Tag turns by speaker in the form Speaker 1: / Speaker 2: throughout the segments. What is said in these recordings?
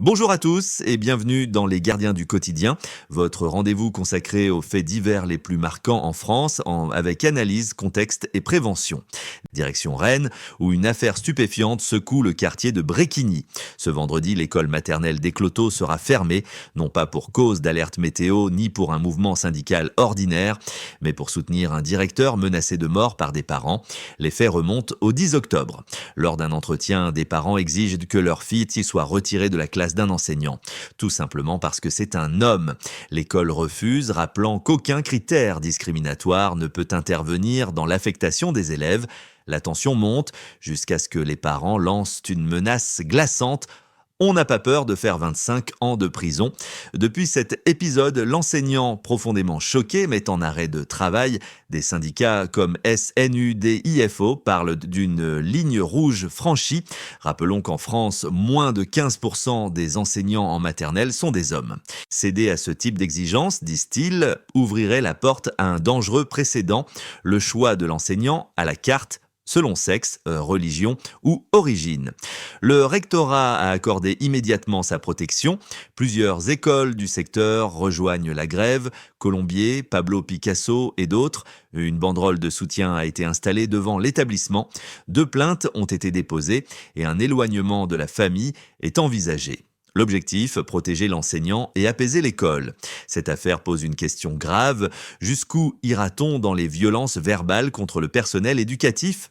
Speaker 1: Bonjour à tous et bienvenue dans Les Gardiens du quotidien, votre rendez-vous consacré aux faits divers les plus marquants en France avec analyse, contexte et prévention. Direction Rennes, où une affaire stupéfiante secoue le quartier de Bréquigny. Ce vendredi, l'école maternelle d'Écloteau sera fermée, non pas pour cause d'alerte météo ni pour un mouvement syndical ordinaire, mais pour soutenir un directeur menacé de mort par des parents. Les faits remontent au 10 octobre. Lors d'un entretien, des parents exigent que leur fille soit retirée de la classe d'un enseignant, tout simplement parce que c'est un homme. L'école refuse, rappelant qu'aucun critère discriminatoire ne peut intervenir dans l'affectation des élèves. La tension monte jusqu'à ce que les parents lancent une menace glaçante. On n'a pas peur de faire 25 ans de prison. Depuis cet épisode, l'enseignant profondément choqué met en arrêt de travail. Des syndicats comme SNUDIFO parlent d'une ligne rouge franchie. Rappelons qu'en France, moins de 15% des enseignants en maternelle sont des hommes. Céder à ce type d'exigence, disent-ils, ouvrirait la porte à un dangereux précédent, le choix de l'enseignant à la carte selon sexe, religion ou origine. Le rectorat a accordé immédiatement sa protection. Plusieurs écoles du secteur rejoignent la grève, Colombier, Pablo Picasso et d'autres. Une banderole de soutien a été installée devant l'établissement. 2 plaintes ont été déposées et un éloignement de la famille est envisagé. L'objectif, protéger l'enseignant et apaiser l'école. Cette affaire pose une question grave. Jusqu'où ira-t-on dans les violences verbales contre le personnel éducatif ?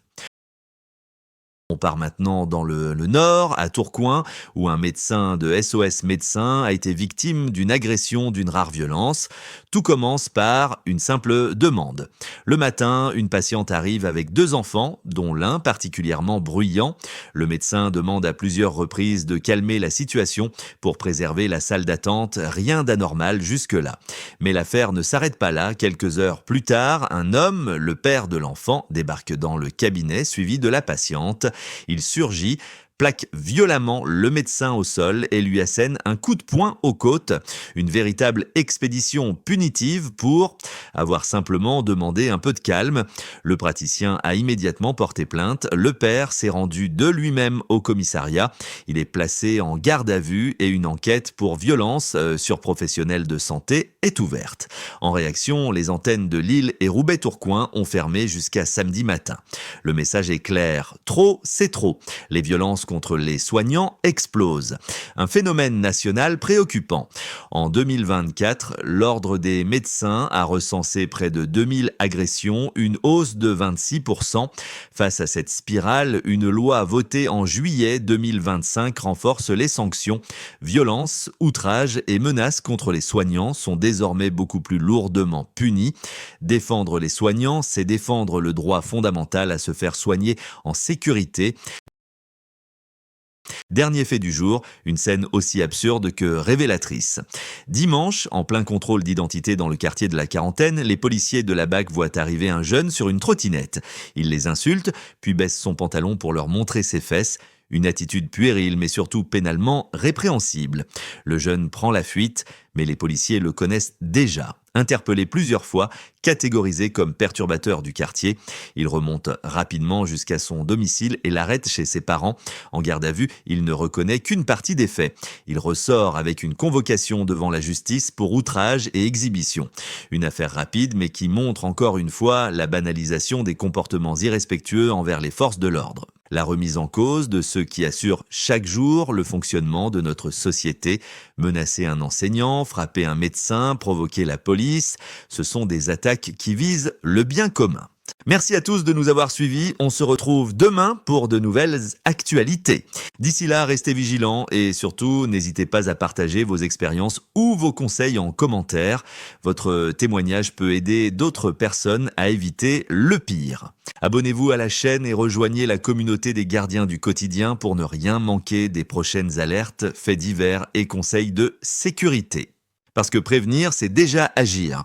Speaker 1: On part maintenant dans le Nord, à Tourcoing, où un médecin de SOS Médecins a été victime d'une agression d'une rare violence. Tout commence par une simple demande. Le matin, une patiente arrive avec 2 enfants, dont l'un particulièrement bruyant. Le médecin demande à plusieurs reprises de calmer la situation pour préserver la salle d'attente. Rien d'anormal jusque-là. Mais l'affaire ne s'arrête pas là. Quelques heures plus tard, un homme, le père de l'enfant, débarque dans le cabinet suivi de la patiente. Il surgit, plaque violemment le médecin au sol et lui assène un coup de poing aux côtes. Une véritable expédition punitive pour avoir simplement demandé un peu de calme. Le praticien a immédiatement porté plainte. Le père s'est rendu de lui-même au commissariat. Il est placé en garde à vue et une enquête pour violence sur professionnels de santé est ouverte. En réaction, les antennes de Lille et Roubaix-Tourcoing ont fermé jusqu'à samedi matin. Le message est clair. Trop, c'est trop. Les violences contre les soignants explosent. Un phénomène national préoccupant. En 2024, l'Ordre des médecins a recensé près de 2000 agressions, une hausse de 26%. Face à cette spirale, une loi votée en juillet 2025 renforce les sanctions. Violences, outrages et menaces contre les soignants sont désormais beaucoup plus lourdement punis. Défendre les soignants, c'est défendre le droit fondamental à se faire soigner en sécurité. Dernier fait du jour, une scène aussi absurde que révélatrice. Dimanche, en plein contrôle d'identité dans le quartier de la Quarantaine, les policiers de la BAC voient arriver un jeune sur une trottinette. Il les insulte, puis baisse son pantalon pour leur montrer ses fesses. Une attitude puérile, mais surtout pénalement répréhensible. Le jeune prend la fuite, mais les policiers le connaissent déjà. Interpellé plusieurs fois, catégorisé comme perturbateur du quartier, il remonte rapidement jusqu'à son domicile et l'arrête chez ses parents. En garde à vue, il ne reconnaît qu'une partie des faits. Il ressort avec une convocation devant la justice pour outrage et exhibition. Une affaire rapide, mais qui montre encore une fois la banalisation des comportements irrespectueux envers les forces de l'ordre. La remise en cause de ceux qui assurent chaque jour le fonctionnement de notre société. Menacer un enseignant, frapper un médecin, provoquer la police, ce sont des attaques qui visent le bien commun. Merci à tous de nous avoir suivis. On se retrouve demain pour de nouvelles actualités. D'ici là, restez vigilants et surtout, n'hésitez pas à partager vos expériences ou vos conseils en commentaire. Votre témoignage peut aider d'autres personnes à éviter le pire. Abonnez-vous à la chaîne et rejoignez la communauté des gardiens du quotidien pour ne rien manquer des prochaines alertes, faits divers et conseils de sécurité. Parce que prévenir, c'est déjà agir.